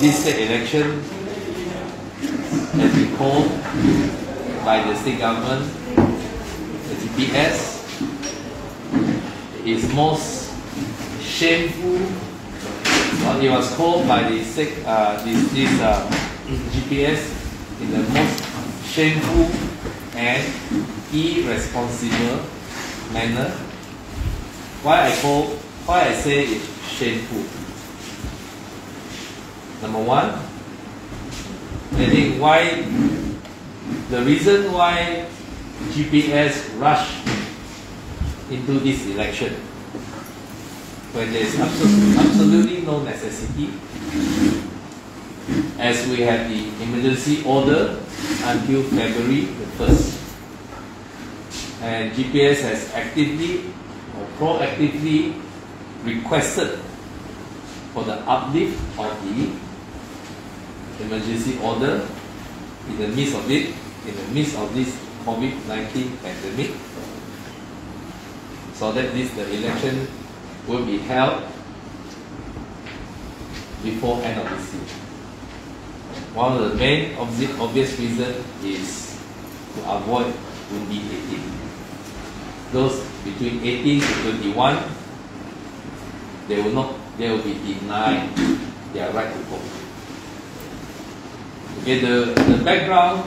this state election has been called by the state government, the GPS, is most shameful. It was called by the GPS in the most shameful and irresponsible manner. Why I say it's shameful? Number one, I think the reason why GPS rushed into this election when there is absolutely no necessity, as we have the emergency order until February the 1st. And GPS has actively or proactively requested for the uplift of the emergency order in the midst of this COVID-19 pandemic, so that the election will be held before end of this year. One of the main obvious reasons is to avoid Undi 18. Those between 18 to 21, they will be denied their right to vote. Okay, the background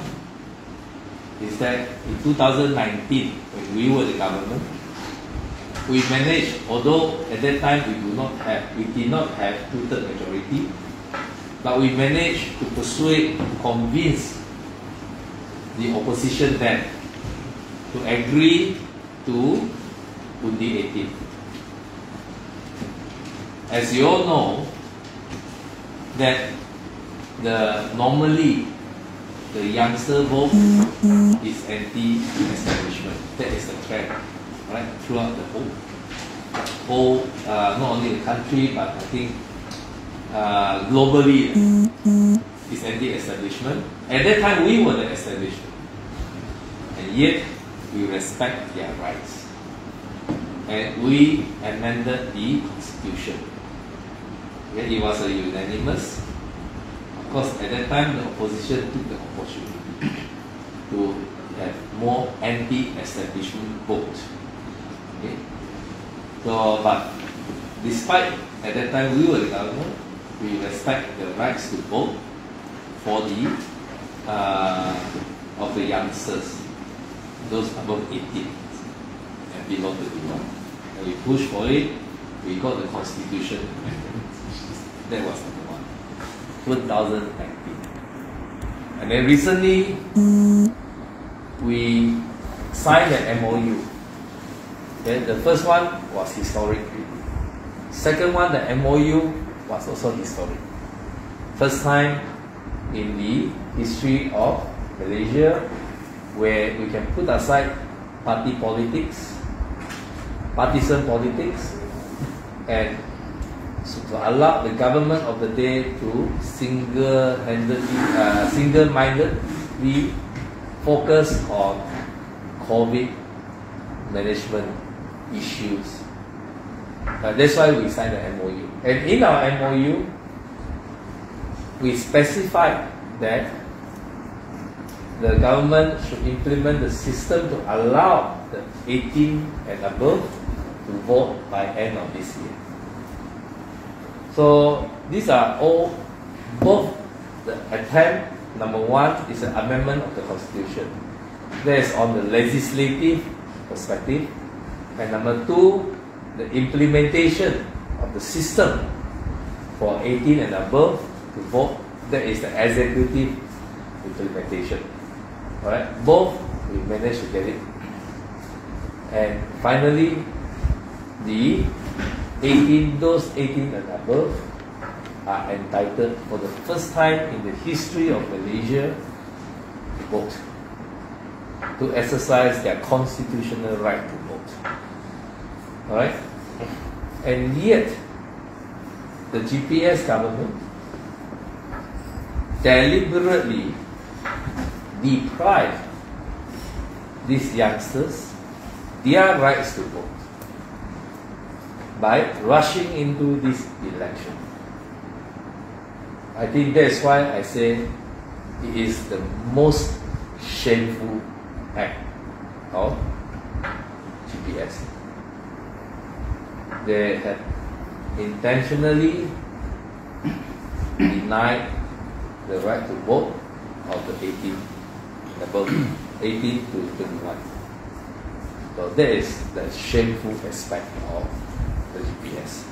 is that in 2019, when we were the government, we managed, although at that time we did not have 2/3 majority, but we managed to persuade, convince the opposition then to agree to Undi 18. As you all know, that normally the youngster vote is anti-establishment. That is the trend, right, throughout the whole not only the country, but I think globally is anti-establishment. At that time, we were the establishment, and yet we respect their rights, and we amended the constitution. Okay, it was a unanimous. Of course, at that time, the opposition took the opportunity to have more anti-establishment vote. Okay? So, but despite at that time we were the government, we respect the rights to vote for the of the youngsters, those above 18 and below 31. And we pushed for it. We got the constitution amendment. That was number one. 2019. And then recently, we signed an MOU. Then the first one was historic. Second one, the MOU was also historic. First time in the history of Malaysia where we can put aside party politics, partisan politics, and to allow the government of the day to single-mindedly focus on COVID management issues. That's why we signed the MOU. And in our MOU, we specified that the government should implement the system to allow the 18 and above to vote by end of this year. So these are all, both the attempt, number one is an amendment of the constitution. That is on the legislative perspective. And number two, the implementation of the system for 18 and above to vote. That is the executive implementation. Alright, both we managed to get it. And finally, those 18 and above are entitled for the first time in the history of Malaysia to vote, to exercise their constitutional right to vote. Alright? And yet, the GPS government deliberately deprived these youngsters their rights to vote by rushing into this election. I think that's why I say it is the most shameful act of GPS. They have intentionally denied the right to vote of the 18, above 18 to 21. So that is the shameful aspect of the GPS.